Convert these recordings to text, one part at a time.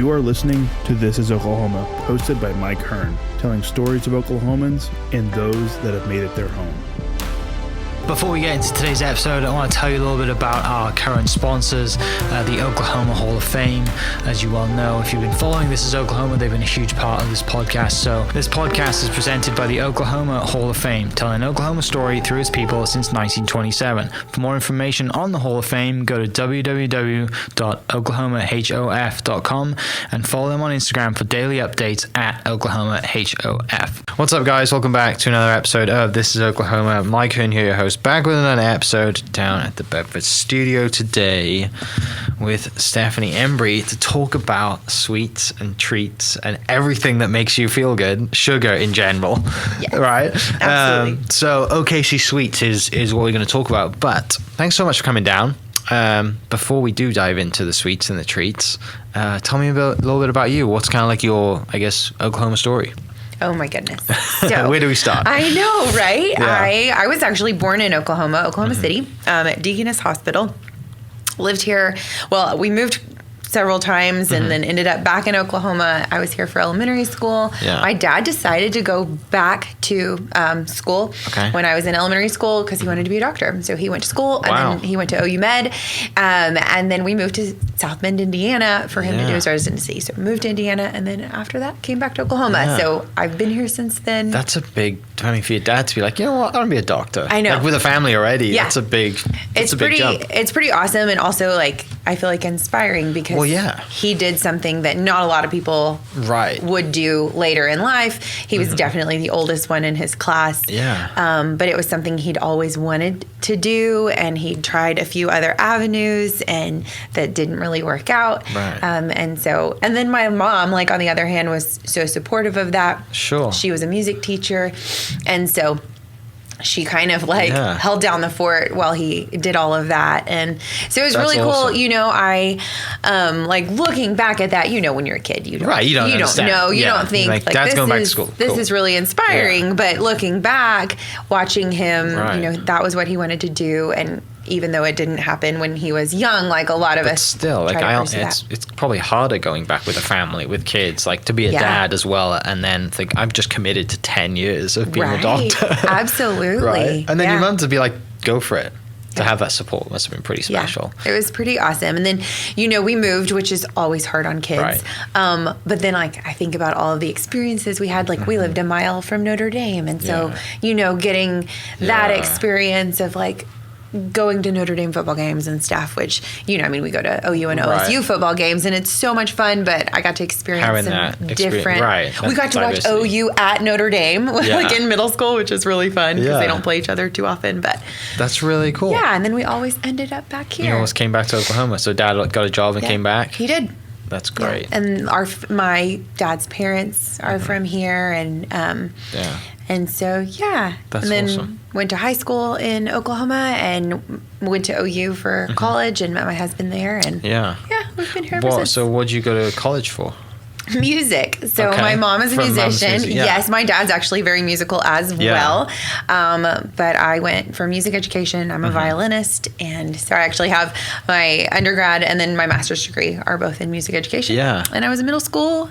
You are listening to This is Oklahoma, hosted by Mike Hearn, telling stories of Oklahomans and those that have made it their home. Before we get into today's episode, I want to tell you a little bit about our current sponsors, the Oklahoma Hall of Fame. As you well know, if you've been following This is Oklahoma, they've been a huge part of this podcast. So this podcast is presented by the Oklahoma Hall of Fame, telling an Oklahoma story through its people since 1927. For more information on the Hall of Fame, go to www.oklahomahof.com and follow them on Instagram for daily updates at OklahomaHOF. What's up, guys? Welcome back to another episode of This is Oklahoma. Mike Hearn here, your host, back with another episode down at the Bedford studio today with Stefanie Embree to talk about sweets and treats and everything that makes you feel good, sugar in general. Yes, right? Absolutely. So OKC Sweets is what we're going to talk about. But thanks so much for coming down. Before we do dive into the sweets and the treats, tell me a little bit about you. What's kind of like your, I guess, Oklahoma story? Oh my goodness. So, where do we start? I know, right? Yeah. I was actually born in Oklahoma City, at Deaconess Hospital. Lived here. Well, we moved several times and then ended up back in Oklahoma. I was here for elementary school. Yeah. My dad decided to go back to school when I was in elementary school because he wanted to be a doctor. So he went to school and then he went to OU Med. And then we moved to South Bend, Indiana for him to do his residency. So we moved to Indiana and then after that came back to Oklahoma. Yeah. So I've been here since then. That's a big timing for your dad to be like, you know what, I want to be a doctor. I know. Like with a family already. Yeah. That's a big jump. It's pretty awesome and also like I feel like inspiring because he did something that not a lot of people would do later in life. He was definitely the oldest one in his class. Yeah. But it was something he'd always wanted to do and he'd tried a few other avenues and that didn't really work out. Right. And then my mom, like on the other hand, was so supportive of that. Sure. She was a music teacher. And so she kind of like held down the fort while he did all of that. And so it was really cool. Awesome. You know, I, like looking back at that, you know, when you're a kid, you don't know, you don't think like Dad's going back to school. This is really inspiring. But looking back, watching him, you know, that was what he wanted to do. And even though it didn't happen when he was young, like a lot of us still, like it's probably harder going back with a family, with kids, like to be a dad as well, and then think I've just committed to 10 years of being a doctor. Absolutely. Right. And then your mom to be like, go for it. To have that support must have been pretty special. Yeah, it was pretty awesome. And then, you know, we moved, which is always hard on kids. Right. But then, like, I think about all of the experiences we had. Like, we lived a mile from Notre Dame. And so, you know, getting that experience of, like, going to Notre Dame football games and stuff, which, you know, I mean, we go to OU and OSU football games and it's so much fun, but I got to experience some different. We got to watch OU at Notre Dame, like in middle school, which is really fun because they don't play each other too often, but. That's really cool. Yeah, and then we always ended up back here. You almost came back to Oklahoma, so Dad got a job and came back? He did. That's great. Yeah. And my dad's parents are from here, and and so that's and then awesome. Went to high school in Oklahoma and went to OU for college and met my husband there, and we've been here ever since. So what'd you go to college for? Music. So my mom is a musician. Yes, my dad's actually very musical as well. But I went for music education. I'm a violinist. And so I actually have my undergrad and then my master's degree are both in music education. Yeah. And I was a middle school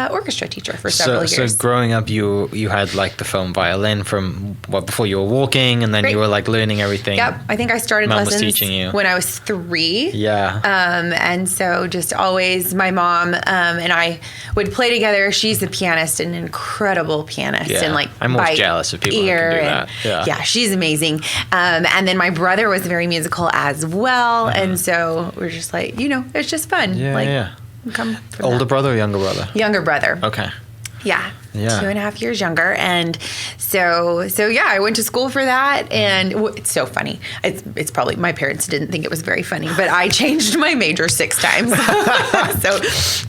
orchestra teacher for several years. So growing up, you had like the foam violin from before you were walking, and then you were like learning everything. Yep, I think I started Mom lessons was teaching you when I was 3. Yeah. And so just always my mom and I would play together. She's a pianist, an incredible pianist, and like I'm always jealous of people who can do that. Yeah, she's amazing. And then my brother was very musical as well, and so we're just like, you know, it's just fun. Older brother or younger brother? Younger brother. Okay. Yeah. 2.5 years younger. And so I went to school for that. And it's so funny. It's probably, my parents didn't think it was very funny, but I changed my major 6 times. So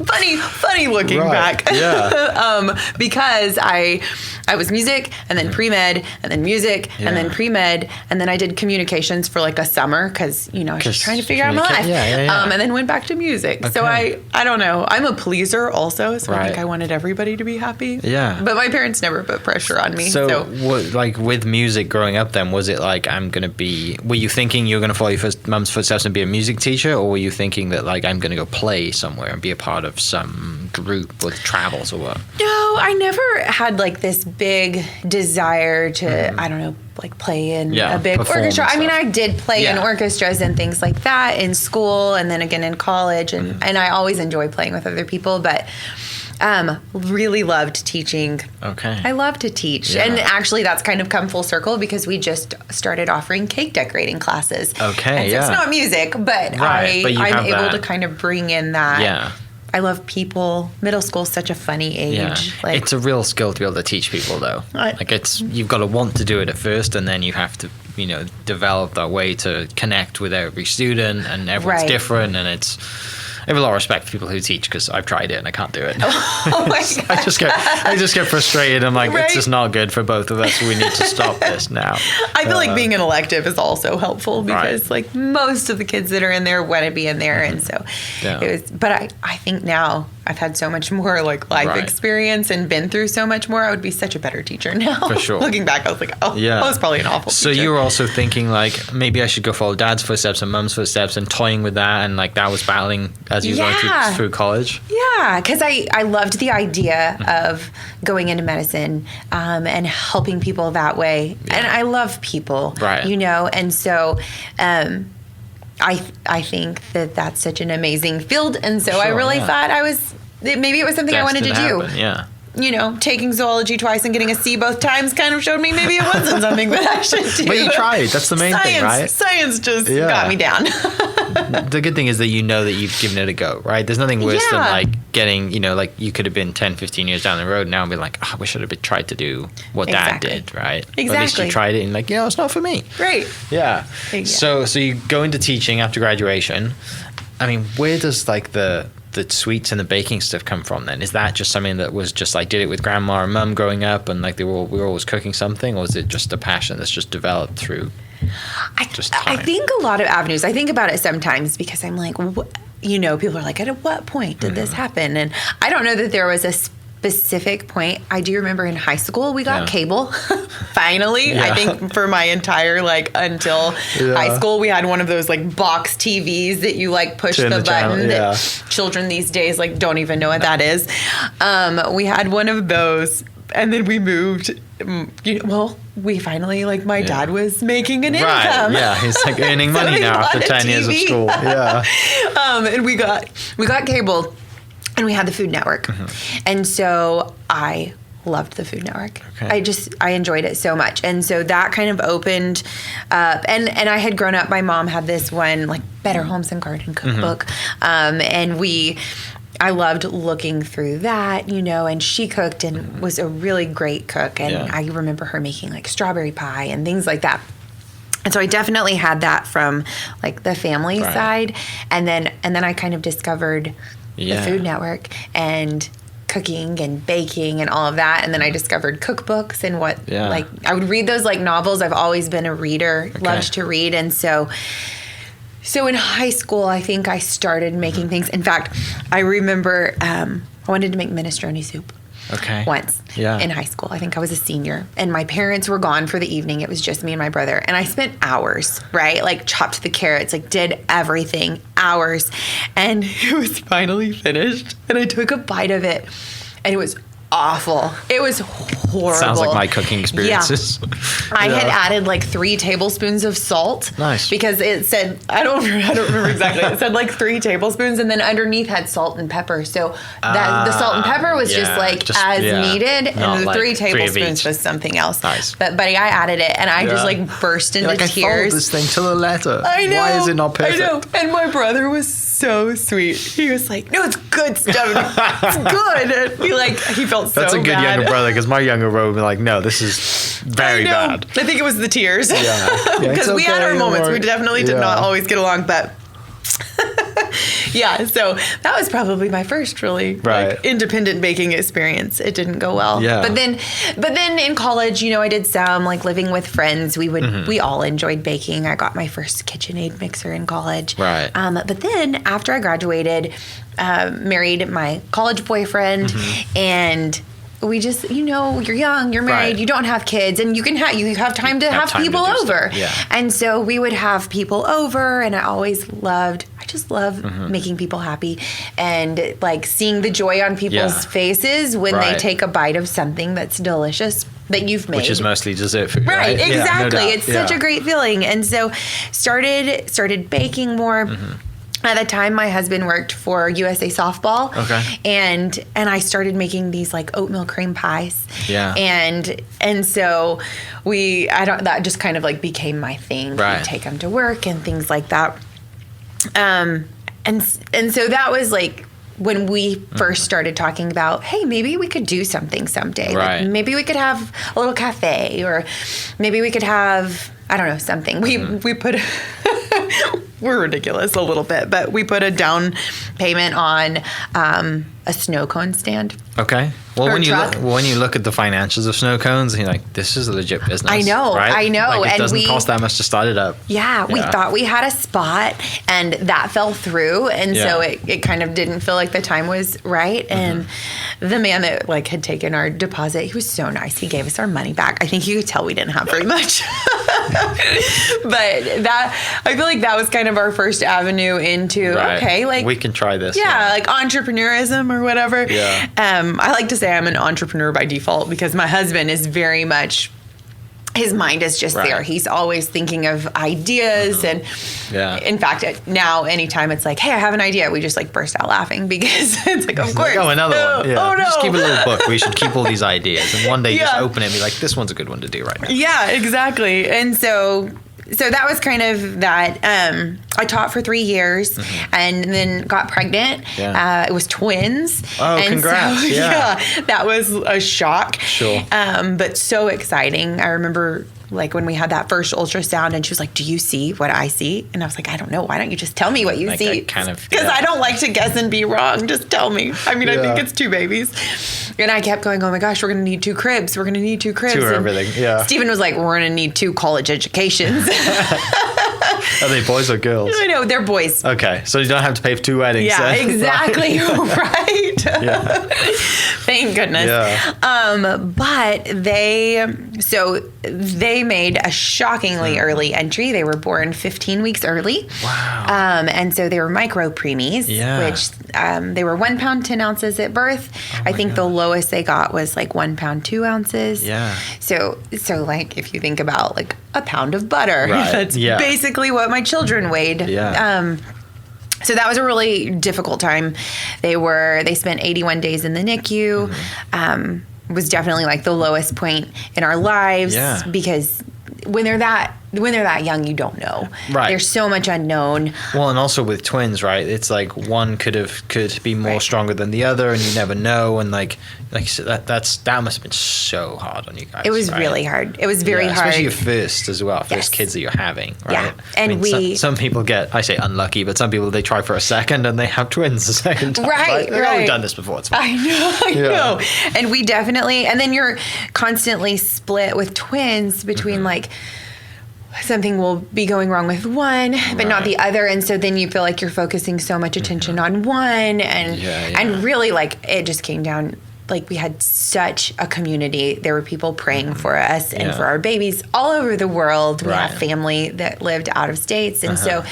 funny looking back. Yeah. Because I I was music and then pre-med and then music and then pre-med. And then I did communications for like a summer because, I was just trying to figure out my life. And then went back to music. Okay. So I don't know. I'm a pleaser also. So I think I wanted everybody to be happy. Yeah. But my parents never put pressure on me. So what, like with music growing up then, was it like were you thinking you were going to follow your mum's footsteps and be a music teacher? Or were you thinking that like I'm going to go play somewhere and be a part of some group with travels or what? No, I never had like this big desire to, I don't know, like play in a big orchestra. I mean, I did play in orchestras and things like that in school and then again in college. And I always enjoy playing with other people, but really loved teaching. Okay. I love to teach. Yeah. And actually that's kind of come full circle because we just started offering cake decorating classes. Okay, and so it's not music, but I'm able to kind of bring in that. Yeah. I love people. Middle school's such a funny age. Yeah. Like, it's a real skill to be able to teach people, though. You've got to want to do it at first, and then you have to, develop that way to connect with every student, and everyone's different, and I have a lot of respect for people who teach because I've tried it and I can't do it. Oh my God. I just get frustrated. I'm like, it's just not good for both of us. We need to stop this now. I feel like being an elective is also helpful because like most of the kids that are in there want to be in there. And so it was, but I think now I've had so much more like life experience and been through so much more. I would be such a better teacher now. For sure. Looking back, I was like, I was probably an awful teacher. So you were also thinking like, maybe I should go follow dad's footsteps and mum's footsteps and toying with that. And like that was battling as you were going through college. Yeah. Cause I loved the idea of going into medicine, and helping people that way. Yeah. And I love people, and so, I think that that's such an amazing field. And so I really thought maybe it was something I wanted to do. Yeah. Taking zoology twice and getting a C both times kind of showed me maybe it wasn't something that I should do. But you tried. That's the main thing, right? Science just got me down. The good thing is that that you've given it a go, right? There's nothing worse than like getting, like you could have been 10, 15 years down the road now and be like, I wish I'd have tried to do what Dad did, right? Exactly. But at least you tried it and like, it's not for me. Right. Yeah. So you go into teaching after graduation. I mean, where does like the sweets and the baking stuff come from then? Is that just something that was just like did it with grandma and mum growing up and like we were always cooking something, or is it just a passion that's just developed through just time? I think a lot of avenues. I think about it sometimes because I'm like, people are like, at what point did this happen? And I don't know that there was a specific point. I do remember in high school we got cable. Finally, I think for my entire until high school we had one of those box TVs that you push the button that children these days don't even know what that is. We had one of those, and then we moved. We finally my dad was making an income. Yeah, he's earning money now after 10 years of school. Yeah. And we got cable. And we had the Food Network. And so I loved the Food Network. Okay. I enjoyed it so much. And so that kind of opened up. And I had grown up, my mom had this one, Better Homes and Garden cookbook. And I loved looking through that, and she cooked and was a really great cook. And I remember her making strawberry pie and things like that. And so I definitely had that from the family side. And then I kind of discovered the Food Network and cooking and baking and all of that. And then I discovered cookbooks and I would read those novels. I've always been a reader, loved to read. And so in high school, I think I started making things. In fact, I remember I wanted to make minestrone soup. Once in high school. I think I was a senior, and my parents were gone for the evening. It was just me and my brother, and I spent hours, chopped the carrots, did everything, hours, and it was finally finished, and I took a bite of it, and it was awful. It was horrible. Sounds like my cooking experiences. Yeah. I had added 3 tablespoons of salt. Nice. Because it said, I don't remember exactly. It said 3 tablespoons, and then underneath had salt and pepper. So the salt and pepper was just as needed, and the 3 tablespoons was something else. Nice. But buddy, I added it, and I just burst into tears. I followed this thing to the letter. I know. Why is it not perfect? I know. And my brother was so sweet. He was like, "No, it's good stuff. It's good." And he felt so bad. That's a good younger brother, because my younger brother would be like, "No, this is very bad." I think it was the tears. Because we had our moments. We definitely did not always get along, but Yeah, so that was probably my first really like, independent baking experience. It didn't go well. Yeah. But then in college, I did some like living with friends. We all enjoyed baking. I got my first KitchenAid mixer in college. Right. But then after I graduated, married my college boyfriend, and we just, you're young, you're married, you don't have kids, and you have time to have people over. Yeah. And so we would have people over, and I just love making people happy and like seeing the joy on people's faces when they take a bite of something that's delicious that you've made. Which is mostly dessert food, right? Exactly. Yeah, no doubt. It's such Yeah. a great feeling. And so started baking more. At the time, my husband worked for USA Softball. Okay. And I started making these like oatmeal cream pies. Yeah. And so that just kind of like became my thing. Right. We'd take them to work and things like that. And so that was like when we first started talking about, hey, maybe we could do something someday. Right. Like maybe we could have a little cafe, or maybe we could have, I don't know, something. We put we're ridiculous a little bit, but we put a down payment on a snow cone stand. Okay. Well, Or when you look at the financials of snow cones, you're like, this is a legit business. I know. Like, it And doesn't cost that much to start it up. Yeah, we thought we had a spot, and that fell through, and so it kind of didn't feel like the time was right. And the man that like had taken our deposit, he was so nice. He gave us our money back. I think you could tell we didn't have very much, but I feel like that was kind of our first avenue into okay, like we can try this. Yeah, like entrepreneurism or whatever. Yeah. I like to say I'm an entrepreneur by default because my husband is very much, his mind is just there. He's always thinking of ideas. And in fact, now anytime it's like, hey, I have an idea, we just like burst out laughing because it's like, of course. Oh, another one. Yeah. Oh, no. Just keep a little book. We should keep all these ideas. And one day just open it and be like, this one's a good one to do right now. Yeah, exactly. And so that was kind of that. I taught for 3 years and then got pregnant. Yeah. It was twins. Oh, and congrats. So, yeah, that was a shock. Sure. But so exciting. I remember like when we had that first ultrasound and she was like, do you see what I see? And I was like, I don't know. Why don't you just tell me what you like see? Because I don't like to guess and be wrong. Just tell me. I mean, I think it's 2 babies. And I kept going, oh my gosh, we're going to need 2 cribs. We're going to need 2 cribs. 2 or everything. Yeah. Stephen was like, we're going to need 2 college educations. Are they boys or girls? I know, they're boys. Okay. So you don't have to pay for 2 weddings. Yeah, exactly. Right. Yeah. Thank goodness. Yeah. But they made a shockingly early entry. They were born 15 weeks early. Wow. And so they were micro preemies, which they were 1 pound, 10 ounces at birth. I think the lowest they got was like 1 pound, 2 ounces. Yeah. So like if you think about like a pound of butter, that's basically what my children weighed. Yeah. So that was a really difficult time. They spent 81 days in the NICU. Was definitely like the lowest point in our lives because when they're that young, you don't know. Right. There's so much unknown. Well, and also with twins, right? It's like one could be more stronger than the other, and you never know. And like you said, that must have been so hard on you guys. It was really hard. It was very hard, especially your first as well. First kids that you're having, right? Yeah, and I mean, some people get, I say unlucky, but some people they try for a second and they have twins the second time. Right. Like, we've done this before. It's fine. I know. And we definitely, and then you're constantly split with twins between like. Something will be going wrong with one, but not the other. And so then you feel like you're focusing so much attention on one. And really, like, it just came down, like, we had such a community. There were people praying for us and for our babies all over the world. We have family that lived out of states. And so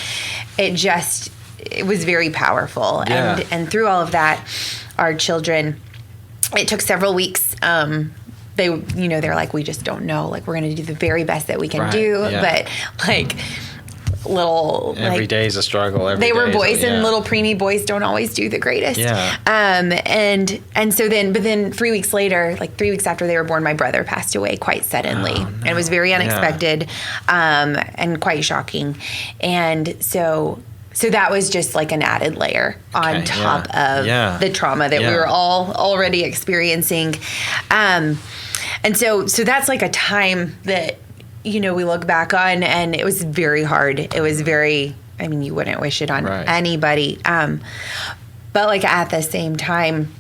it was very powerful. Yeah. And through all of that, our children, it took several weeks. They're like, we just don't know. Like, we're going to do the very best that we can do. But like every day is a struggle. They were boys and little preemie boys don't always do the greatest. Yeah. And so then 3 weeks later, like 3 weeks after they were born, my brother passed away quite suddenly. Oh, no. And it was very unexpected, and quite shocking. And so that was just like an added layer on top of the trauma that we were all already experiencing. And so that's like a time that, we look back on, and it was very hard. It was very I mean, you wouldn't wish it on Right. anybody. But like at the same time,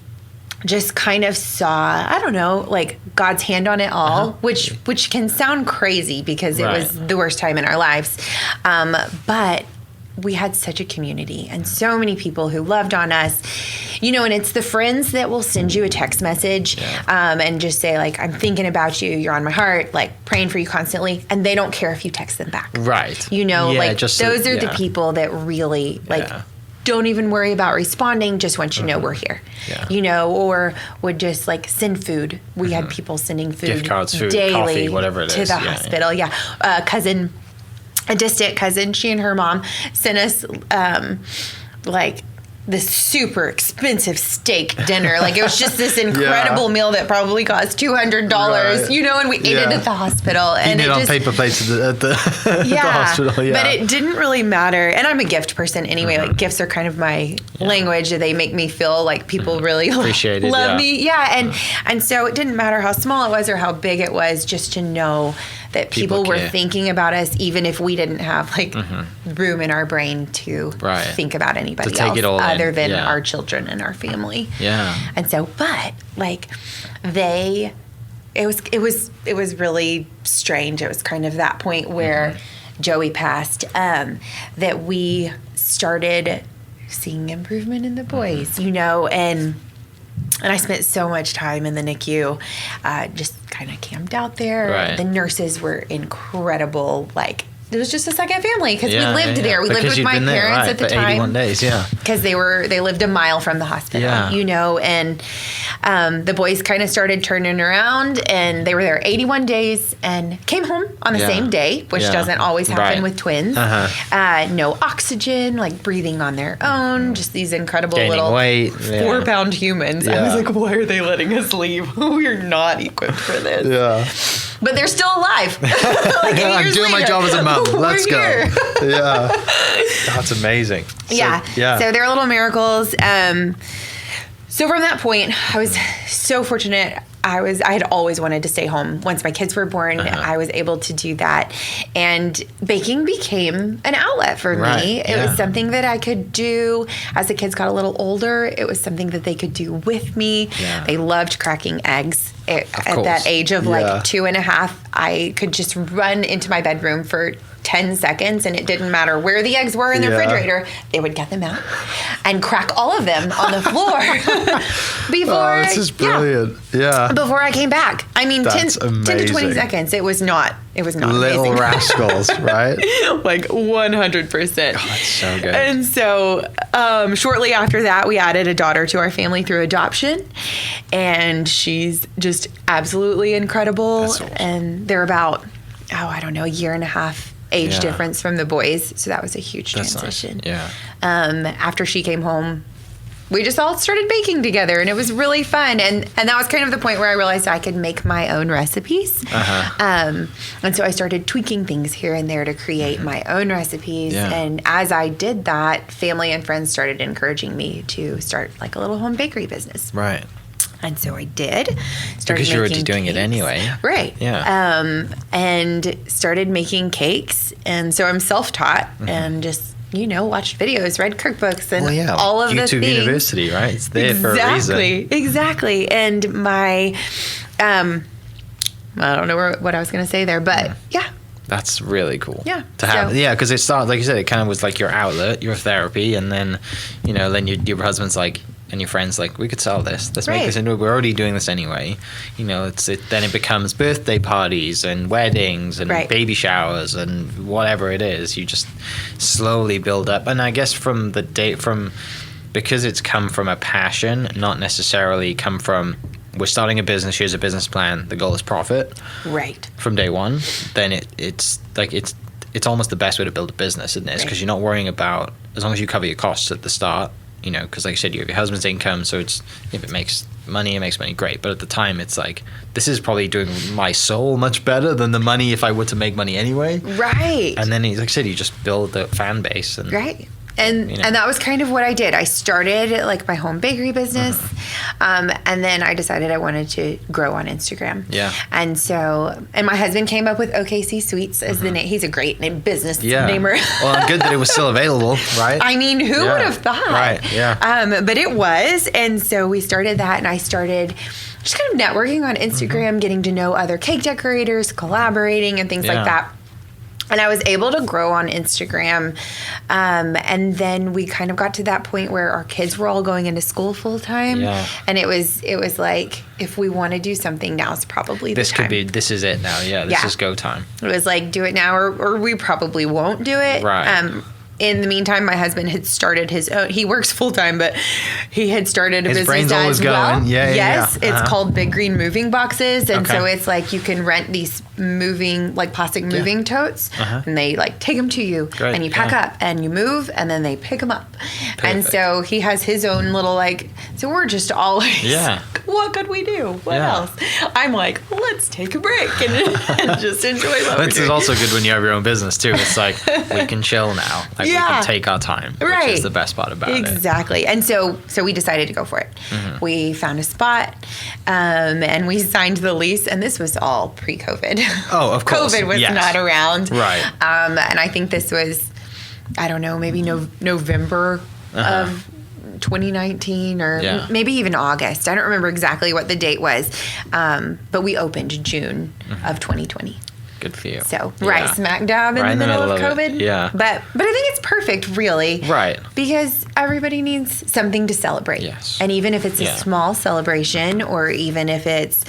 just kind of saw, I don't know, like God's hand on it all, which can sound crazy because it was the worst time in our lives. But we had such a community and so many people who loved on us, you know, and it's the friends that will send you a text message and just say like, I'm thinking about you. You're on my heart, like praying for you constantly. And they don't care if you text them back. Right. You know, Yeah, like just those are the people that really like, don't even worry about responding. Just want you to know we're here, you know, or would just like send food. We had people sending food, gift cards, food, daily coffee, whatever it to is. the hospital. A distant cousin, she and her mom sent us like this super expensive steak dinner. Like it was just this incredible meal that probably cost $200, you know, and we ate it at the hospital. And it on paper plates at the hospital. Yeah. But it didn't really matter. And I'm a gift person anyway. Like gifts are kind of my language. They make me feel like people really appreciate it, love me. Yeah. And so it didn't matter how small it was or how big it was, just to know that people were thinking about us, even if we didn't have like room in our brain to think about anybody else other than our children and our family. Yeah. And so, but like it was really strange. It was kind of that point where Joey passed, that we started seeing improvement in the boys, you know, and I spent so much time in the NICU, just kind of camped out there. Right. The nurses were incredible. Like, it was just a second family because we lived there. We lived with my parents at the time. 81 days, because they lived a mile from the hospital, you know, and the boys kind of started turning around, and they were there 81 days and came home on the same day, which doesn't always happen with twins. No oxygen, like breathing on their own, just these incredible gaining little weight, 4-pound humans. I was like, why are they letting us leave? We're not equipped for this. Yeah. But they're still alive. Like I'm doing my job as a mom. Let's go. Yeah. That's amazing. So, so they're little miracles. So from that point, I was so fortunate. I had always wanted to stay home. Once my kids were born, I was able to do that. And baking became an outlet for me. It was something that I could do as the kids got a little older. It was something that they could do with me. Yeah. They loved cracking eggs. At that age of like 2.5, I could just run into my bedroom for 10 seconds, and it didn't matter where the eggs were in the refrigerator. They would get them out and crack all of them on the floor before. This is brilliant. Before I came back. I mean, 10 to 20 seconds. It was not little amazing. rascals, right? Like 100%. God, that's so good. And so shortly after that, we added a daughter to our family through adoption, and she's just absolutely incredible. That's awesome. And they're about, a year and a half age difference from the boys. So that was a huge transition. Nice. Yeah. After she came home, we just all started baking together, and it was really fun. And that was kind of the point where I realized I could make my own recipes. And so I started tweaking things here and there to create my own recipes. Yeah. And as I did that, family and friends started encouraging me to start like a little home bakery business. Right. And so I did. Because you were already doing it anyway. Right. Yeah. And started making cakes. And so I'm self-taught and just, watched videos, read cookbooks, and all of the things. YouTube University, right? It's there for a reason. Exactly. And my, I don't know what I was going to say there, but That's really cool. Yeah. To have, because it started, like you said, it kind of was like your outlet, your therapy, and then, then your husband's like, and your friends like, we could sell this. Let's make this into. We're already doing this anyway. Then it becomes birthday parties and weddings and baby showers and whatever it is. You just slowly build up. And I guess because it's come from a passion, not necessarily come from, we're starting a business, here's a business plan, the goal is profit. Right. From day one, then it's almost the best way to build a business, isn't it? Because you're not worrying about, as long as you cover your costs at the start, because like I said, you have your husband's income, so it's, if it makes money, great. But at the time, it's like, this is probably doing my soul much better than the money if I were to make money anyway. Right. And then, like I said, you just build the fan base. And And that was kind of what I did. I started like my home bakery business, and then I decided I wanted to grow on Instagram. Yeah. And so, and my husband came up with OKC Sweets as the name. He's a great business namer. Well, good that it was still available, right? I mean, who would have thought? Right, yeah. But it was. And so we started that, and I started just kind of networking on Instagram, getting to know other cake decorators, collaborating and things like that. And I was able to grow on Instagram. And then we kind of got to that point where our kids were all going into school full time. Yeah. And it was like, if we want to do something, now's probably the time. This is it now. Yeah. This is go time. It was like, do it now or we probably won't do it. Right. In the meantime, my husband had started his own. He works full time, but he had started a his business brain's as always well. Going. Yeah, yes, it's called Big Green Moving Boxes, and so it's like you can rent these moving, like plastic moving totes, and they like take them to you, and you pack up, and you move, and then they pick them up. Perfect. And so he has his own little like. So we're just always. Yeah. What could we do? What else? I'm like, let's take a break and just enjoy what we're doing. This is also good when you have your own business too. It's like we can chill now. Like we can take our time, which is the best part about it. Exactly. And so we decided to go for it. We found a spot, and we signed the lease. And this was all pre-COVID. Oh, of course. COVID was not around. Right. And I think this was, I don't know, maybe November of 2019 or maybe even August. I don't remember exactly what the date was. But we opened June of 2020. Good for you. So right smack dab in the middle of COVID. Yeah. But I think it's perfect, really. Right. Because everybody needs something to celebrate. Yes. And even if it's a small celebration, or even if it's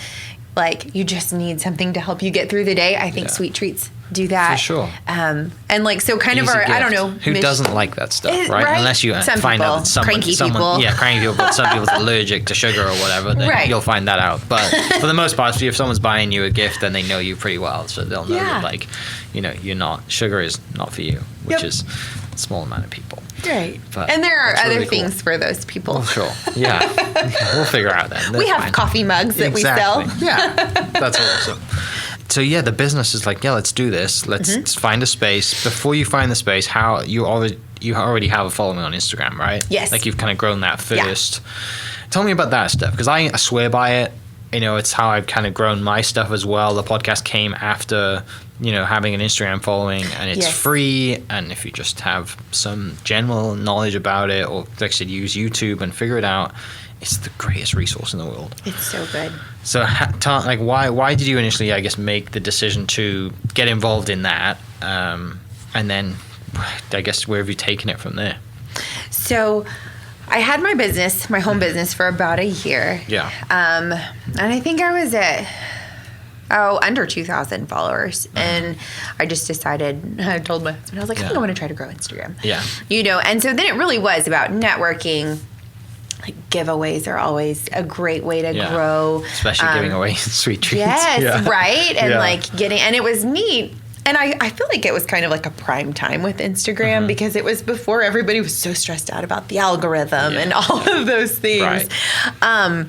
like you just need something to help you get through the day, I think sweet treats do that. For sure. And like, so kind Easy of our, gift. I don't know. Who doesn't like that stuff, right? Unless you find out that someone, cranky people. Yeah, cranky people, but some people's allergic to sugar or whatever, then you'll find that out. But for the most part, if someone's buying you a gift, then they know you pretty well. So they'll know that, like, sugar is not for you, which is a small amount of people. Right. But and there are other things for those people. Oh, sure. Yeah. We'll figure out then. We have coffee mugs that we sell. Yeah. That's awesome. So the business is like, let's do this. Let's find a space. Before you find the space, how you already have a following on Instagram, right? Yes. Like you've kind of grown that first. Yeah. Tell me about that stuff, because I swear by it. It's how I've kind of grown my stuff as well. The podcast came after, having an Instagram following, and it's free. And if you just have some general knowledge about it, or like I said, use YouTube and figure it out, it's the greatest resource in the world. It's so good. So, why did you initially, I guess, make the decision to get involved in that? And then, I guess, where have you taken it from there? So, I had my business, my home business, for about a year. Yeah. And I think I was at under 2,000 followers, and I just decided. I told my husband, I was like, I think I want to try to grow Instagram. Yeah. And so then it really was about networking. Like giveaways are always a great way to grow, especially giving away sweet treats. Yes, right, and like and it was neat. And I feel like it was kind of like a prime time with Instagram because it was before everybody was so stressed out about the algorithm and all of those things. Right.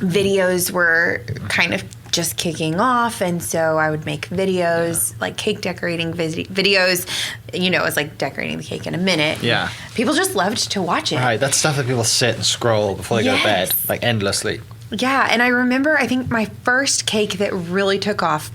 Videos were kind of just kicking off, and so I would make videos, like cake decorating videos. It was like decorating the cake in a minute. Yeah. People just loved to watch it. Right, that's stuff that people sit and scroll before they go to bed, like endlessly. Yeah, and I remember, I think my first cake that really took off,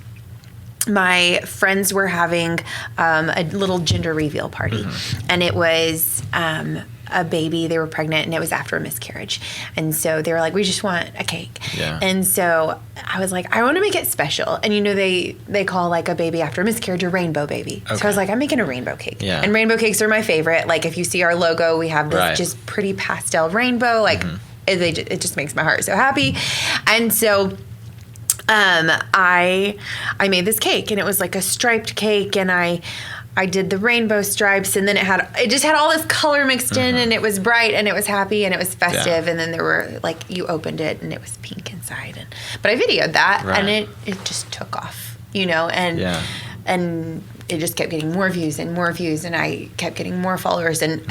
my friends were having a little gender reveal party, and it was a baby. They were pregnant, and it was after a miscarriage, and so they were like, "We just want a cake." Yeah. And so I was like, "I want to make it special." And they call like a baby after a miscarriage a rainbow baby. Okay. So I was like, "I'm making a rainbow cake." Yeah. And rainbow cakes are my favorite. Like if you see our logo, we have this just pretty pastel rainbow. Like it just makes my heart so happy, and so. I made this cake, and it was like a striped cake, and I did the rainbow stripes, and then it just had all this color mixed in, and it was bright, and it was happy, and it was festive, and then there were like you opened it, and it was pink inside, but I videoed that, and it just took off, and it just kept getting more views, and I kept getting more followers, and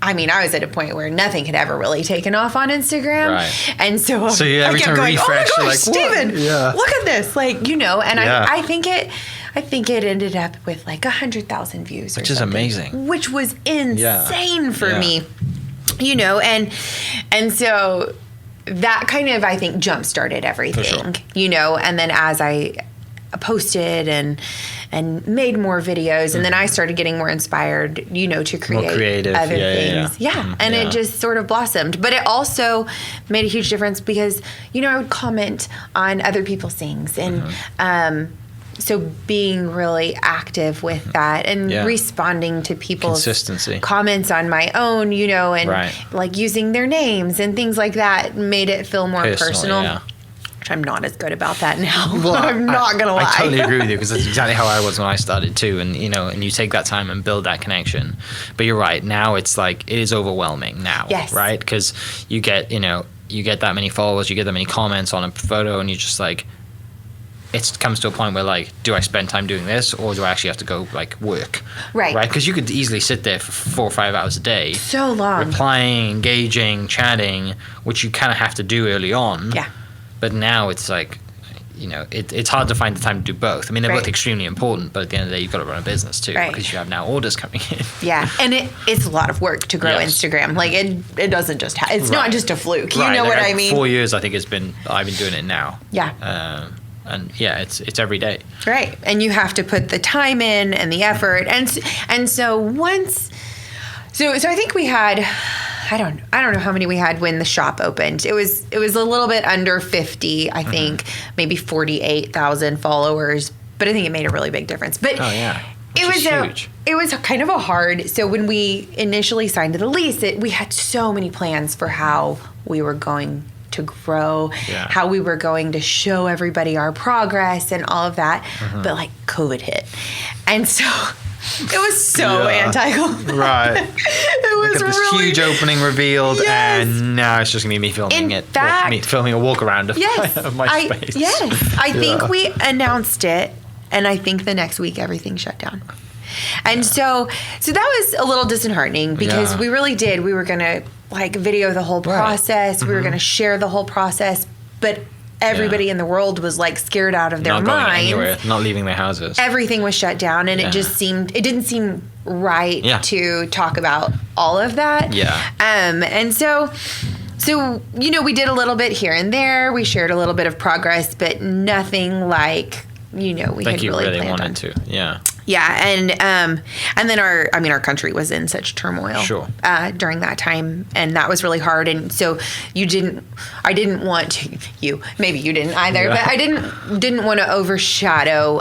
I mean, I was at a point where nothing had ever really taken off on Instagram. Right. And so you every I kept time going, refresh, oh my gosh, Steven, look at this. Like, and I think I think it ended up with like 100,000 views, which is amazing. Which was insane for me, you know, and so that kind of, I think, jump started everything, you know, and then as I posted and made more videos, and then I started getting more inspired, you know, to create other things. And it just sort of blossomed. But it also made a huge difference because, you know, I would comment on other people's things, and so being really active with that and responding to people's comments on my own, you know, and like using their names and things like that made it feel more personal. I'm not as good about that now. Well, I'm not going to lie. I totally agree with you because that's exactly how I was when I started too. And, you know, and you take that time and build that connection. But you're right. Now it's like, it is overwhelming now. Yes. Right? Because you get, you know, you get that many followers, you get that many comments on a photo, and you're just like, it comes to a point where like, do I spend time doing this or do I actually have to go like work? Right. Because you could easily sit there for 4 or 5 hours a day. So long. Replying, engaging, chatting, which you kind of have to do early on. Yeah. But now it's like, you know, it's hard to find the time to do both. I mean, they're both extremely important, but at the end of the day, you've got to run a business too because you have now orders coming in. Yeah, and it's a lot of work to grow Instagram. Like it doesn't just it's not just a fluke. You know what I mean? 4 years, I think I've been doing it now. Yeah. And it's every day. Right, and you have to put the time in and the effort, and so once, so I think we had. I don't know how many we had when the shop opened. It was a little bit under 50, I think, maybe 48,000 followers, but I think it made a really big difference. But it was huge. It was kind of a hard. So when we initially signed the lease, we had so many plans for how we were going to grow, how we were going to show everybody our progress and all of that. But like COVID hit, and so. It was so anti-COVID. Right. It was really huge opening revealed, and now it's just gonna be me filming filming a walk around of my space. Yes, I think we announced it, and I think the next week everything shut down. And so that was a little disheartening because we really did. We were gonna like video the whole process. We were gonna share the whole process, but everybody in the world was like scared out of their minds. Not going anywhere, not leaving their houses. Everything was shut down, and it didn't seem right to talk about all of that. Yeah. And so you know, we did a little bit here and there. We shared a little bit of progress, but nothing like, you know, we had really planned wanted to. Yeah. Yeah, and then our country was in such turmoil during that time, and that was really hard. And so I didn't want to, maybe you didn't either, but I didn't want to overshadow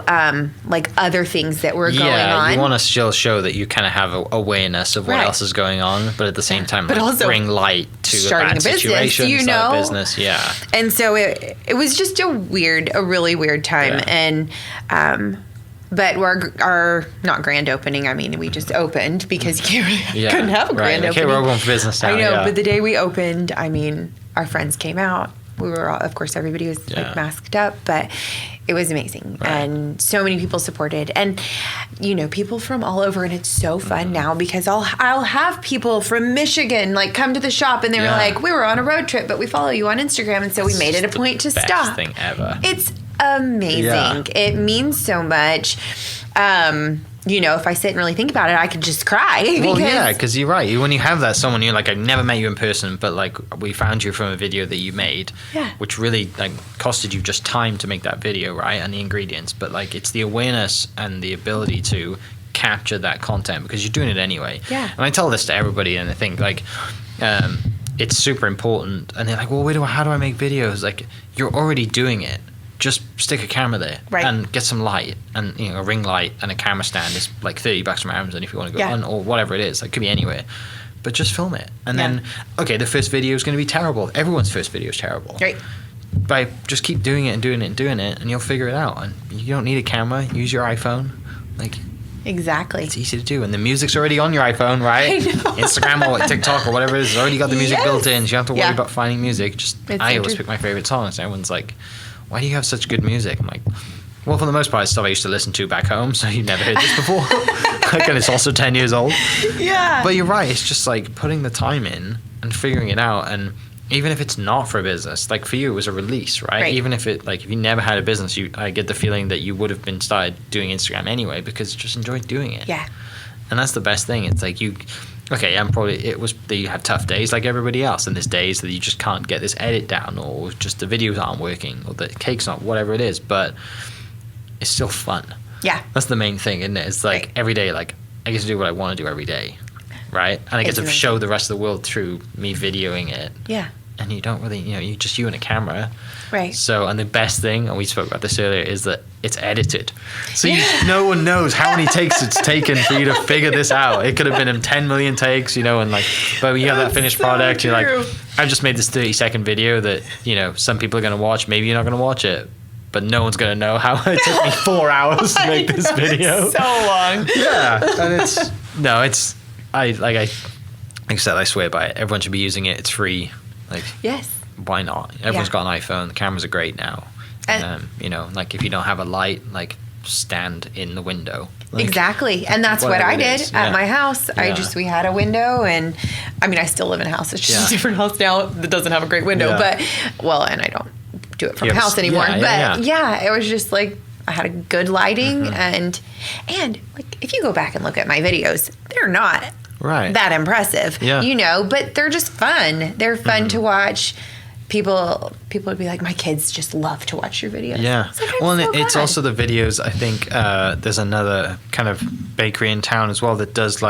like other things that were going on. Yeah, you want to still show that you kind of have awareness of what else is going on, but at the same time, but also bring light to starting a situation, you know, business. Yeah, and so it was just a really weird time, and. But our not grand opening. I mean, we just opened because you couldn't have a grand opening. Okay, we're open for business now. I know, but the day we opened, I mean, our friends came out. We were all, of course, everybody was like masked up, but it was amazing, and so many people supported, and you know, people from all over, and it's so fun now because I'll have people from Michigan like come to the shop, and they were like, we were on a road trip, but we follow you on Instagram, and so we made it a point to stop. Best thing ever. It's amazing. It means so much. You know, if I sit and really think about it, I could just cry. Well, because you're right. When you have that someone, you're like, I never met you in person, but like we found you from a video that you made, which really like costed you just time to make that video, right? And the ingredients, but like it's the awareness and the ability to capture that content because you're doing it anyway. Yeah. And I tell this to everybody, and I think like, it's super important. And they're like, well, how do I make videos? Like, you're already doing it. Just stick a camera there and get some light, and you know, a ring light and a camera stand is like $30 from Amazon if you want to go on, or whatever it is. Like, could be anywhere, but just film it. And then, the first video is going to be terrible. Everyone's first video is terrible. Right. But just keep doing it and doing it and doing it, and you'll figure it out. And you don't need a camera. Use your iPhone. Like. Exactly. It's easy to do. And the music's already on your iPhone, right? I know. Instagram or TikTok or whatever it is, already got the music built in. So you don't have to worry about finding music. I always pick my favorite songs. And everyone's like, why do you have such good music? I'm like, well, for the most part, it's stuff I used to listen to back home, so you've never heard this before. And it's also 10 years old. Yeah. But you're right. It's just like putting the time in and figuring it out. And even if it's not for a business, like for you, it was a release, right? Even if if you never had a business, I get the feeling that you would have been started doing Instagram anyway because you just enjoyed doing it. Yeah. And that's the best thing. It's like it was that you have tough days like everybody else, and there's days that you just can't get this edit down, or just the videos aren't working, or the cake's not, whatever it is, but it's still fun. Yeah. That's the main thing, isn't it? It's like every day, like I get to do what I want to do every day, right? And I get to show the rest of the world through me videoing it. Yeah. And you don't really, you and a camera. Right. So, and the best thing, and we spoke about this earlier, is that it's edited. So no one knows how many takes it's taken for you to figure this out. It could have been 10 million takes, and but when you have that finished product, you're like, I've just made this 30-second video that, some people are going to watch. Maybe you're not going to watch it, but no one's going to know how it took me 4 hours to make this video. So long. Yeah. And like I said, I swear by it. Everyone should be using it. It's free. Yes. Why not? Everyone's got an iPhone. The cameras are great now. If you don't have a light, stand in the window. Exactly. And that's what I did at my house. Yeah. We had a window, and I still live in a house. It's just a different house now that doesn't have a great window, and I don't do it from a house anymore. It was just I had a good lighting, and if you go back and look at my videos, they're not that impressive, but they're just fun. They're fun to watch. People would be like, my kids just love to watch your videos. Yeah. It's also the videos. I think there's another kind of bakery in town as well that does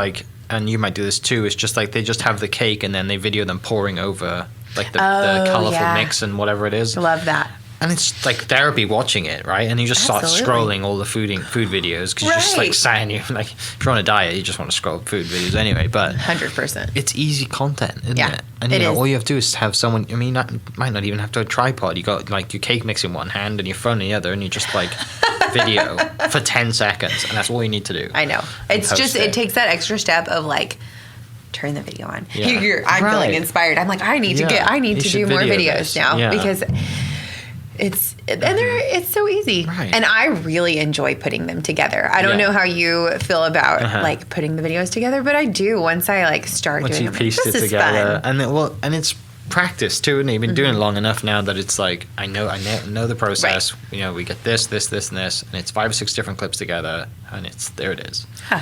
and you might do this too. It's just they just have the cake and then they video them pouring over the colorful mix and whatever it is. Love that. And it's like therapy watching it, right? And you just start scrolling all the food videos because you're just sat in if you're on a diet, you just want to scroll food videos anyway. But 100%, it's easy content, isn't it? And it is. All you have to do is have someone. You might not even have to have a tripod. You got your cake mix in one hand and your phone in the other, and you just video for 10 seconds, and that's all you need to do. I know. It's just it takes that extra step of turn the video on. Yeah. I'm feeling inspired. I'm I need to do more videos now because. It's so easy, and I really enjoy putting them together. I don't know how you feel about putting the videos together, but I do. Once I start once doing you them, pieced this it is together, fun. and it's practice too, and you've been doing it long enough now that it's I know the process. Right. We get this, and this, and it's 5 or 6 different clips together, and there it is. Huh.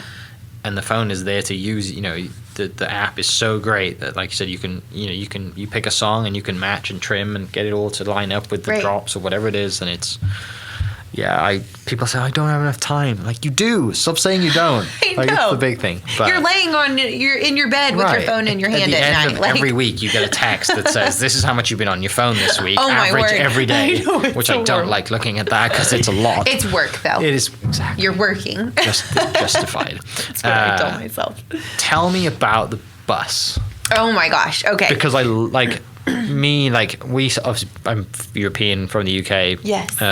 And the phone is there to use. The app is so great that, like you said, you pick a song and you can match and trim and get it all to line up with the drops or whatever it is, and it's. Yeah, people say I don't have enough time. You do. Stop saying you don't. I know. It's the big thing. But you're in your bed with your phone in your hand at the end night. Of every week, you get a text that says, "This is how much you've been on your phone this week." Oh my average word. every day, which I don't horrible. like looking at that because it's a lot. It's work though. It is exactly. You're working. Justified. That's what I tell myself. Tell me about the bus. Oh my gosh. Okay. Because I'm European from the UK. Yes.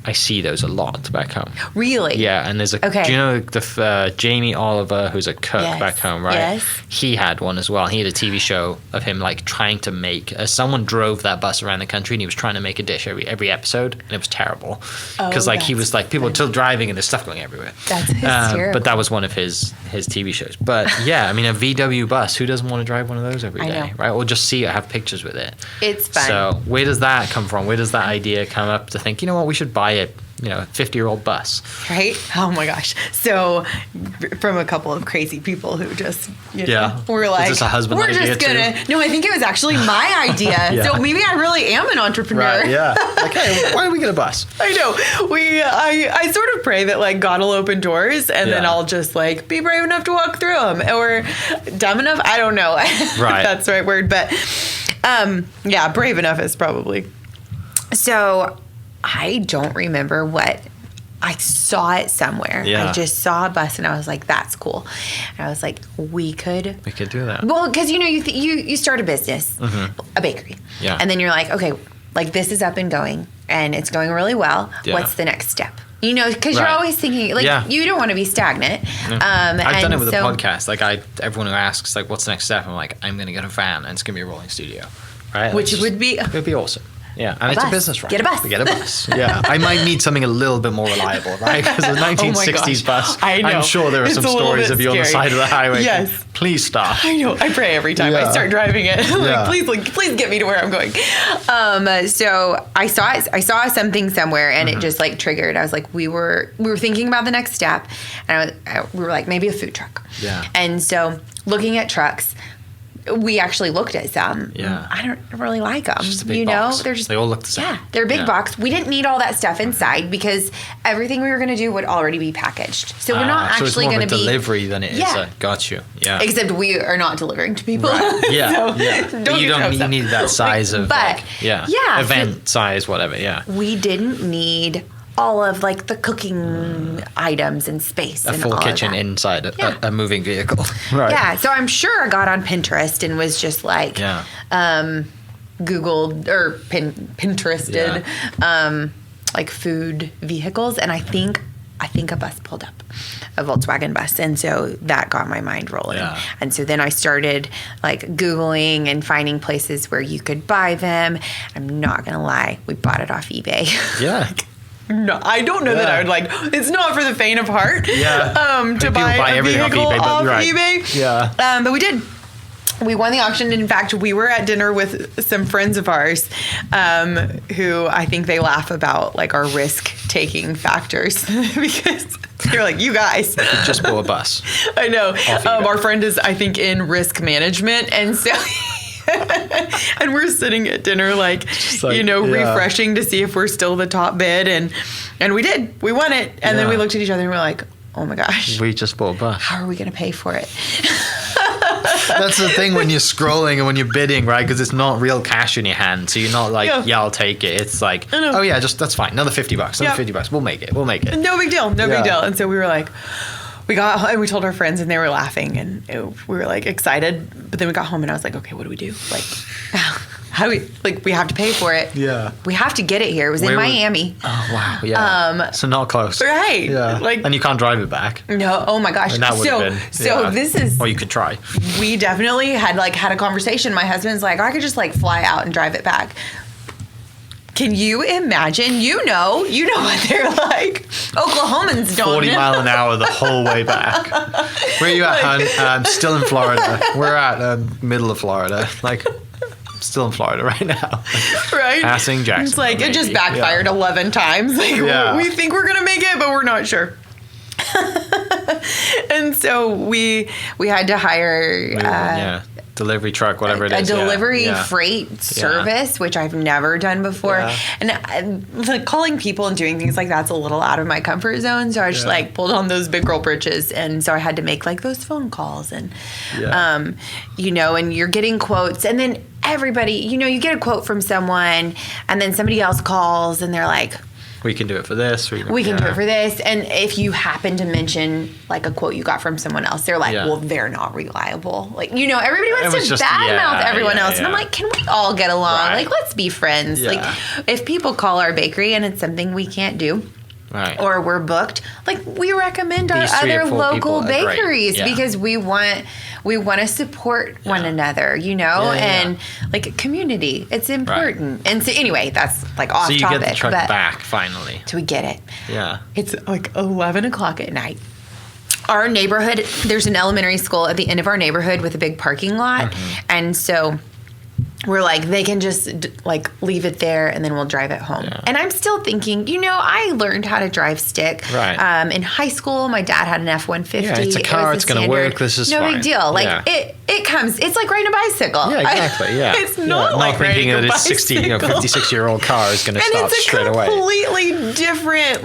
I see those a lot back home. Really? Yeah, and there's do you know the Jamie Oliver, who's a cook back home, right? Yes. He had one as well. He had a TV show of him trying to make. Someone drove that bus around the country, and he was trying to make a dish every episode, and it was terrible because he was people were still driving and there's stuff going everywhere. That's hysterical. But that was one of his TV shows. But yeah, a VW bus. Who doesn't want to drive one of those every day, right? Or just see it, have pictures with it. It's fun. So where does that come from? Where does that idea come up to think? You know what? We should buy a 50-year-old bus. Right? Oh my gosh. So from a couple of crazy people who just were is this a husband we're idea just gonna too? No, I think it was actually my idea. So maybe I really am an entrepreneur. Right, yeah. Hey, why don't we get a bus? I know. I sort of pray that God will open doors and then I'll just be brave enough to walk through them, or dumb enough. I don't know. Right. If that's the right word, but brave enough is probably. So I don't remember what. I saw it somewhere. Yeah. I just saw a bus and I was like, that's cool. And I was like, we could do that. Well, because you start a business, a bakery. Yeah. And then you're like, okay, this is up and going and it's going really well. Yeah. What's the next step? Because you're always thinking, you don't want to be stagnant. Yeah. I've done it with a podcast. Everyone who asks, what's the next step? I'm like, I'm going to get a van and it's going to be a rolling studio. Right? Which would be... It would be awesome. Yeah, and it's a business, right? Get a bus. Get a bus. Yeah, I might need something a little bit more reliable, right? Because the 1960s bus, I know. I'm sure there are some It's a little stories bit of you on the scary. side of the highway. Yes. Please stop. I know. I pray every time I start driving it. I'm please get me to where I'm going. So I saw something somewhere, and it just like triggered. I was like, we were thinking about the next step, and we were like, maybe a food truck. Yeah. And so looking at trucks, we actually looked at some. Yeah. I don't really like them. Just a big box. They all look the same. Yeah, they're a big box. We didn't need all that stuff inside because everything we were going to do would already be packaged. So we're not actually going to be delivery than it is. Yeah. Got you. Yeah. Except we are not delivering to people. Right. Yeah. So But you need that size of event size, whatever. Yeah. We didn't need all of like the cooking items and space. A full kitchen inside a moving vehicle. Right. Yeah. So I'm sure I got on Pinterest and was just like, Googled or Pinterested, like food vehicles. And I think a bus pulled up, a Volkswagen bus. And so that got my mind rolling. Yeah. And so then I started like Googling and finding places where you could buy them. I'm not going to lie. We bought it off eBay. Yeah. No, I don't know that I would like. It's not for the faint of heart. Yeah. To buy a vehicle off eBay. Yeah. But we did. We won the auction. In fact, we were at dinner with some friends of ours, who I think they laugh about like our risk-taking factors because they're like, "You guys you just bought a bus." I know. Our friend is, I think, in risk management, and so. And we're sitting at dinner refreshing to see if we're still the top bid, and we did. We won it. And then we looked at each other and we're like, oh my gosh. We just bought a bus. How are we going to pay for it? That's the thing when you're scrolling and when you're bidding, right? Because it's not real cash in your hand. So you're not like, I'll take it. It's like, oh yeah, that's fine. Another $50. Another $50. We'll make it. No big deal. No big deal. And so we were like, we told our friends and they were laughing and we were like excited. But then we got home and I was like, okay, what do we do? Like, how do we have to pay for it. Yeah. We have to get it here. It was in Miami. Oh, wow. Yeah. So not close. Right. Yeah. And you can't drive it back. No. Oh my gosh. And that would have been. So this is. Or you could try. We definitely had a conversation. My husband's like, I could just fly out and drive it back. Can you imagine? You know what they're like. Oklahomans don't. 40 mile an hour the whole way back. Where are you at, hon? I'm still in Florida. We're at middle of Florida. Still in Florida right now. Right? Passing Jackson. It's like it just backfired 11 times. We think we're going to make it, but we're not sure. And so we had to hire delivery truck, whatever it is. A delivery freight service, which I've never done before. Yeah. And calling people and doing things like that's a little out of my comfort zone. So I just pulled on those big girl britches. And so I had to make those phone calls and, and you're getting quotes. And then everybody, you get a quote from someone and then somebody else calls and they're like, we can do it for this. We can do it for this. And if you happen to mention a quote you got from someone else, they're like, well, they're not reliable. Everybody wants to badmouth everyone else. And I'm like, can we all get along? Right. Let's be friends. Yeah. If people call our bakery and it's something we can't do, right, or we're booked, we recommend our other local bakeries because we want to support one another, and community. It's important. Right. And so anyway, that's off topic. So you get the truck back finally. So we get it. Yeah. It's 11 o'clock at night. Our neighborhood, there's an elementary school at the end of our neighborhood with a big parking lot. Mm-hmm. And so we're they can just leave it there and then we'll drive it home. Yeah. And I'm still thinking, I learned how to drive stick. Right. In high school, my dad had an F-150. Yeah, it's a car. It's going to work. This is no fine. big deal. It comes. It's like riding a bicycle. Yeah, exactly. Yeah. It's not like riding a bicycle. 56-year-old car is going to stop straight away. And it's a completely different.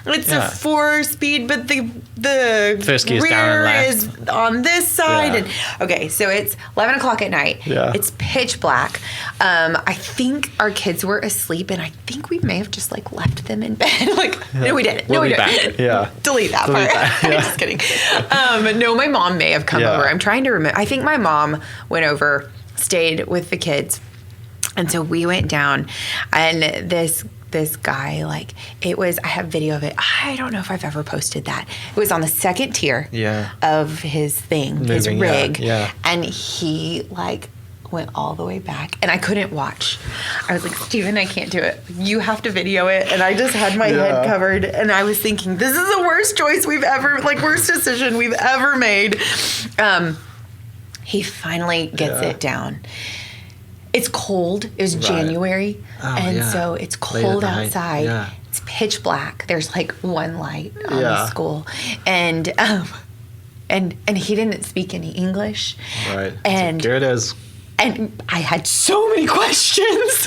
It's a 4-speed, but the first gear rear is on this side. Yeah. And okay, so it's 11 o'clock at night. Yeah. It's pitch black. I think our kids were asleep, and I think we may have just left them in bed. No, we didn't. We'll be back. Yeah. Delete that part. That. Yeah. I'm just kidding. No, my mom may have come over. I'm trying to remember. I think my mom went over, stayed with the kids, and so we went down, and this guy, I have video of it. I don't know if I've ever posted that. It was on the second tier of his thing, his rig. Yeah. And he went all the way back, and I couldn't watch. I was like, Steven, I can't do it. You have to video it. And I just had my head covered, and I was thinking, this is the worst choice worst decision we've ever made. He finally gets it down. It's cold. It was January, so it's cold outside. Yeah. It's pitch black. There's like one light on the school, and he didn't speak any English. Right. And so here it is. And I had so many questions.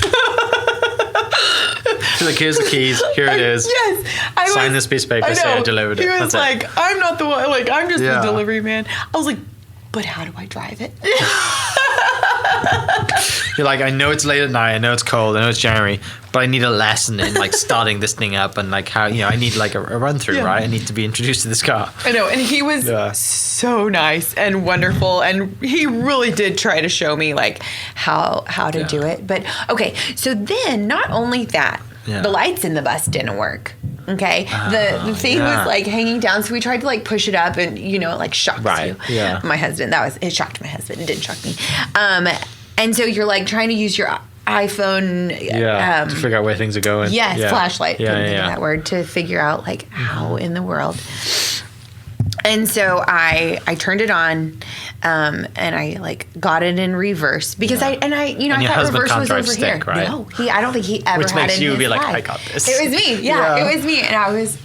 She's like, here's the keys. Here it is. Yes. Sign this piece of paper. Say I delivered it. He was That's like, I'm not the one. Like, I'm just the delivery man. I was like, but how do I drive it? You're like, I know it's late at night. I know it's cold. I know it's January. But I need a lesson in like starting this thing up and like how, I need like a run through, right? I need to be introduced to this car. I know. And he was so nice and wonderful. And he really did try to show me like how to do it. But okay. So then not only that, the lights in the bus didn't work. Okay. The thing was like hanging down. So we tried to like push it up and, it like shocks you. Yeah. My husband, it shocked my husband. It didn't shock me. And so you're like trying to use your iPhone. To figure out where things are going. Yes. Flashlight. Yeah. Couldn't think of that word, to figure out like how in the world. And so I turned it on, and I like got it in reverse because I thought reverse was over stick, here. Right? No, I don't think he ever Which had it. Which makes you in be his like, life. I got this. It was me. Yeah, it was me, and I was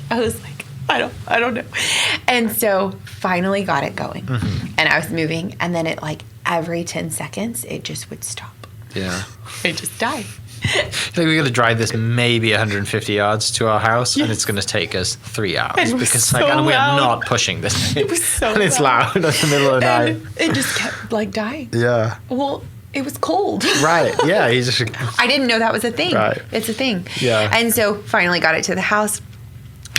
like, I don't know. And so finally got it going, and I was moving, and then it like every 10 seconds it just would stop. Yeah, it just died. Like we got to drive this maybe 150 yards to our house, and it's going to take us 3 hours because we are not pushing this thing. It was so and it's loud in the middle of the night. It just kept like dying. Yeah. Well, it was cold. Right. Yeah. I didn't know that was a thing. Right. It's a thing. Yeah. And so finally got it to the house.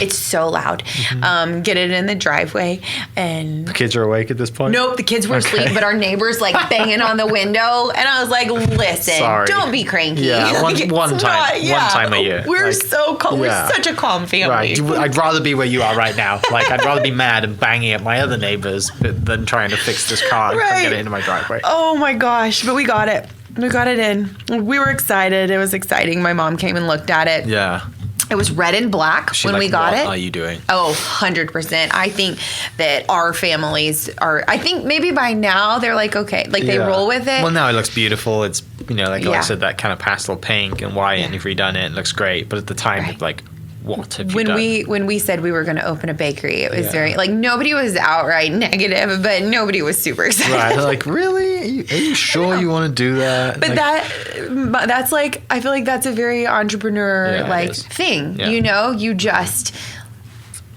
It's so loud. Get it in the driveway, and the kids are awake at this point? Nope, the kids were asleep, but our neighbors like banging on the window, and I was like, listen, don't be cranky. Yeah, one time a year. We're so calm. We're such a calm family. Right. I'd rather be where you are right now. Like, I'd rather be mad and banging at my other neighbors than trying to fix this car and get it into my driveway. Oh my gosh, but we got it. We got it in. We were excited. It was exciting. My mom came and looked at it. Yeah. It was red and black when we got it. What are you doing? Oh, 100%. I think that our families I think maybe by now they're like, okay, like they roll with it. Well, now it looks beautiful. It's, like I said, that kind of pastel pink and white, and you've redone it. It looks great. But at the time, it's like, what have you done? When we said we were going to open a bakery, it was very, like, nobody was outright negative, but nobody was super excited. Right. Like, really? Are you sure you want to do that? But like, that's like, I feel like that's a very entrepreneur thing. Yeah.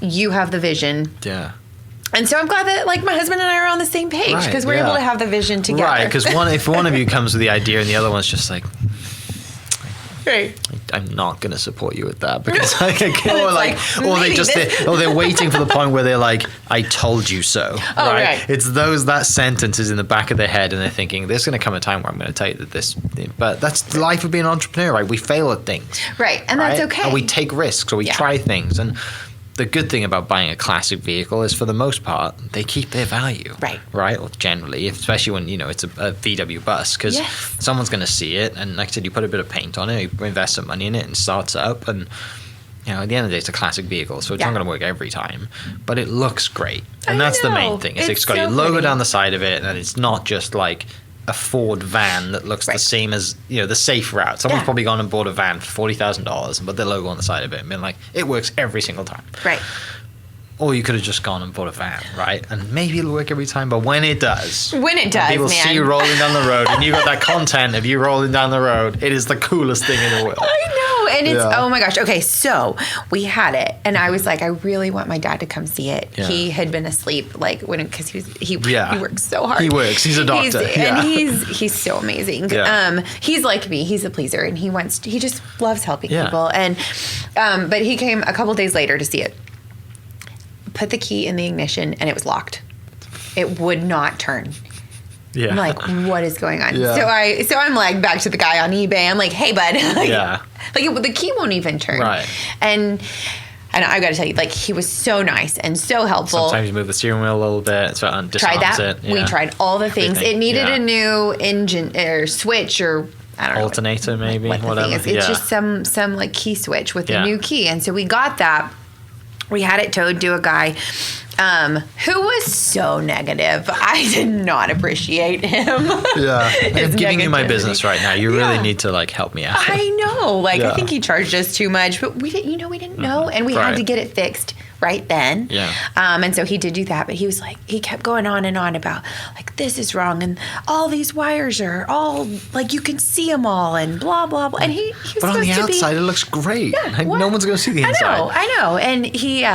You have the vision. Yeah. And so I'm glad that like my husband and I are on the same page because we're able to have the vision together. Right. Because if one of you comes with the idea and the other one's just like, right. I'm not going to support you with that because they're waiting for the point where they're like, I told you so. Oh, right. It's that sentence is in the back of their head and they're thinking there's going to come a time where I'm going to tell you that but that's the life of being an entrepreneur, right? We fail at things. Right. And that's okay. And we take risks or we try things. And the good thing about buying a classic vehicle is for the most part, they keep their value. Right. Right? Well, generally, especially when, it's a VW bus because someone's going to see it. And like I said, you put a bit of paint on it, you invest some money in it and it starts up. And, at the end of the day, it's a classic vehicle. So it's not going to work every time. But it looks great. And that's the main thing. It's got your logo down the side of it. And it's not just like a Ford van that looks the same as, the safe route. Someone's probably gone and bought a van for $40,000 and put their logo on the side of it and been like, it works every single time. Right. Or you could have just gone and bought a van, right? And maybe it'll work every time, but when it does, people see you rolling down the road and you got that content of you rolling down the road, it is the coolest thing in the world. I know. And it's, oh my gosh. Okay, so we had it and I was like, I really want my dad to come see it. Yeah. He had been asleep because he works so hard. He works. He's a doctor. And he's so amazing. Yeah. He's like me. He's a pleaser and he just loves helping people. And but he came a couple days later to see it. Put the key in the ignition and it was locked. It would not turn. Yeah. I'm like, what is going on? Yeah. So I'm like back to the guy on eBay. I'm like, hey bud. Like the key won't even turn. Right. And And I got to tell you, like, he was so nice and so helpful. Sometimes you move the steering wheel a little bit, so it tried disarms that. it. Yeah. We tried all the things. Everything. It needed Yeah. a new engine or switch or I don't know. Alternator, maybe, what the whatever. thing is. It's Yeah. just some like key switch with Yeah. a new key. And so we got that. We had it towed to a guy who was so negative. I did not appreciate him. Yeah. His I'm giving you my negativity. business right now. You really Yeah. need to like help me out. I know. Like, Yeah. I think he charged us too much, but we didn't, we didn't know. And we had Right. to get it fixed right then. Yeah. And so he did do that, but he was like, he kept going on and on about like, this is wrong. And all these wires are all like, you can see them all and blah, blah, blah. And he was But on the supposed to be- outside, it looks great. Yeah, Like, what? no one's going to see the inside. I know. And he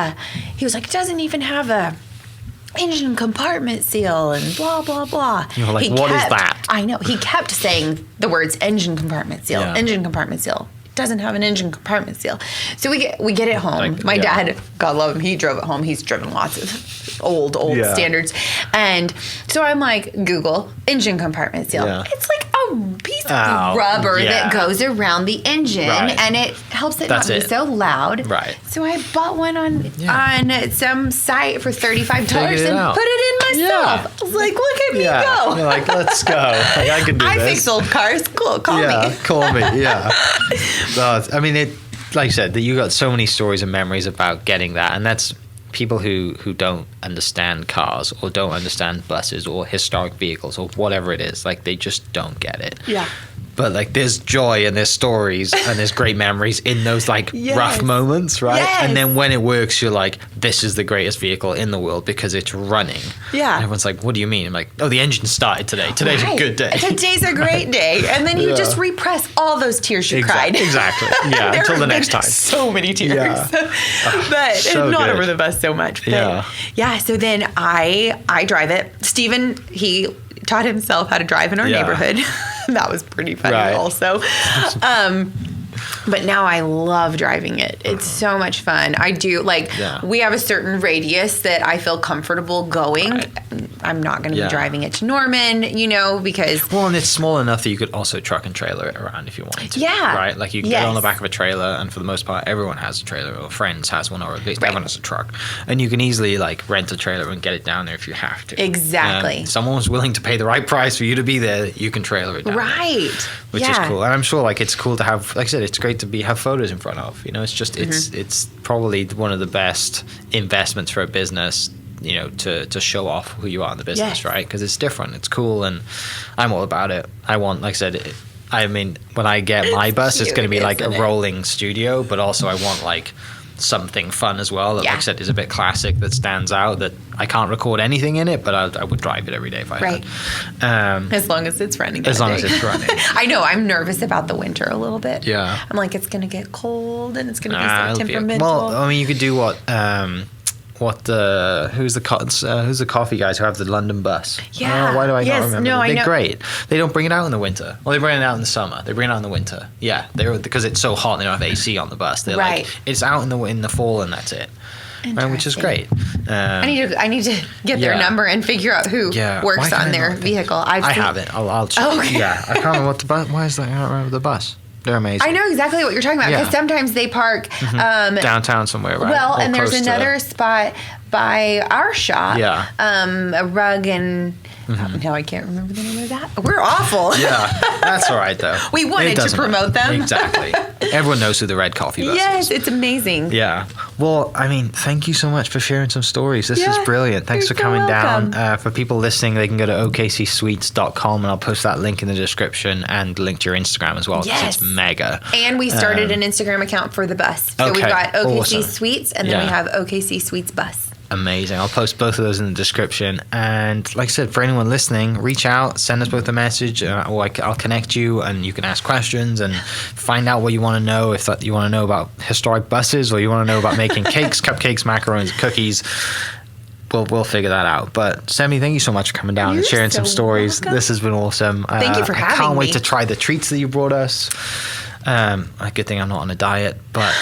was like, it doesn't even have a engine compartment seal and blah, blah, blah. You were like, He what is kept- that? I know. He kept saying the words engine compartment seal, Yeah. engine compartment seal. It doesn't have an engine compartment seal. So we get it home. Like, My yeah. dad, God love him, he drove it home. He's driven lots of old Yeah. standards. And so I'm like, Google engine compartment seal. Yeah. It's like a piece Oh, of rubber yeah. that goes around the engine Right. and it helps it That's not it. be so loud. Right. So I bought one on Yeah. some site for $35 Figured it and out. put it in myself. Yeah. I was like, look at me Yeah. go. You're like, let's go. Like, I can do I this. fix old cars. Cool. Call Yeah, me. call me. Yeah. No, I mean, like I said, that you got so many stories and memories about getting that, and that's people who don't understand cars or don't understand buses or historic vehicles or whatever it is. Like, they just don't get it. Yeah. But like, there's joy and there's stories and there's great memories in those like Yes. rough moments, right? Yes. And then when it works, you're like, this is the greatest vehicle in the world because it's running. Yeah. And everyone's like, what do you mean? I'm like, oh, the engine started today. Today's Right. a good day. Today's a great day. And then you Yeah. just repress all those tears you cried. Exactly. Yeah, There until the have next been time. So many tears. Yeah. But so not good. over the bus so much. But Yeah. yeah. So then I drive it. Steven, he taught himself how to drive in our Yeah. neighborhood. That was pretty funny Right. also. But now I love driving it. It's so much fun. I do like Yeah. we have a certain radius that I feel comfortable going. Right. I'm not going to Yeah. be driving it to Norman, because Well, and it's small enough that you could also truck and trailer it around if you wanted to. Yeah. Right? Like, you can get Yes. on the back of a trailer, and for the most part, everyone has a trailer, or friends has one, or at least Right. everyone has a truck. And you can easily, like, rent a trailer and get it down there if you have to. Exactly. And someone's willing to pay the right price for you to be there, you can trailer it down there, right. which is cool. And I'm sure, like, it's cool to have, like I said, it's great to have photos in front of. It's just, it's probably one of the best investments for a business, to show off who you are in the business, Yes. right? Because it's different, it's cool, and I'm all about it. I want, like I said, when I get my bus, it's cute, going to be like a isn't it? rolling studio, but also I want like something fun as well that, Yeah. like I said, is a bit classic, that stands out, that I can't record anything in it, but I would drive it every day if I Right. had. As long as it's running. As that long as day. it's running. I know. I'm nervous about the winter a little bit. Yeah. I'm like, it's going to get cold and it's going to be It'll so be- temperamental. well, I mean, you could do who's the coffee guys who have the London bus? Yeah. Oh, why do I Yes, not remember? no, them? I They're know. great. They don't bring it out in the winter. Well, they bring it out in the summer. They bring it out in the winter. Yeah, because it's so hot. They don't have AC on the bus. They're Right. like, it's out in the fall and that's it. Which is great. I need to get their yeah. number and figure out who Yeah. works Why can on I their not- vehicle. I have it. I'll check. Oh, okay. Yeah, I can't remember what the bus. Why is that? I don't remember the bus. They're amazing. I know exactly what you're talking about because Yeah. sometimes they park. Downtown somewhere, right? Well, Or and there's close to- another spot by our shop. Yeah. A rug and now I can't remember the name of that. We're awful. Yeah, that's all right though. We wanted It to doesn't promote matter. them. Exactly. Everyone knows who the Red Coffee Bus is. Yes, it's amazing. Yeah. Well, I mean, thank you so much for sharing some stories. This is Yeah, brilliant. Thanks for you're so coming down. welcome. For people listening, they can go to okcsweets.com, and I'll post that link in the description and link to your Instagram as well, because Yes. it's mega. And we started an Instagram account for the bus. So we've okay, got OKC awesome. Sweets and then we Yeah. have OKC Sweets Bus. Amazing. I'll post both of those in the description. And like I said, for anyone listening, reach out, send us both a message, or I'll connect you and you can ask questions and find out what you want to know. If you want to know about historic buses or you want to know about making cakes, cupcakes, macarons, cookies, we'll figure that out. But Sammy, thank you so much for coming down and You're sharing some so stories. welcome. This has been awesome. Thank you for I having can't wait me. to try the treats that you brought us. A good thing I'm not on a diet, but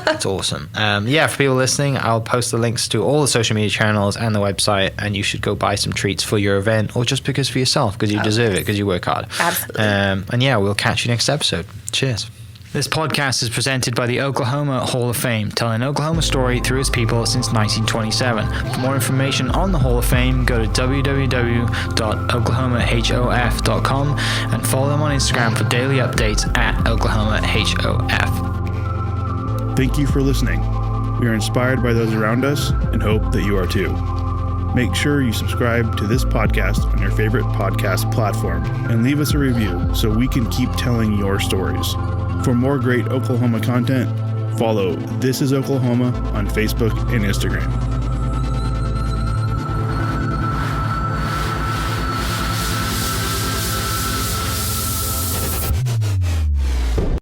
it's awesome. For people listening, I'll post the links to all the social media channels and the website, and you should go buy some treats for your event or just because for yourself, because you deserve it, because you work hard. Absolutely. And we'll catch you next episode. Cheers. This podcast is presented by the Oklahoma Hall of Fame, telling Oklahoma story through its people since 1927. For more information on the Hall of Fame, go to www.oklahomahof.com and follow them on Instagram for daily updates at oklahomahof. Thank you for listening. We are inspired by those around us and hope that you are too. Make sure you subscribe to this podcast on your favorite podcast platform and leave us a review so we can keep telling your stories. For more great Oklahoma content, follow This is Oklahoma on Facebook and Instagram.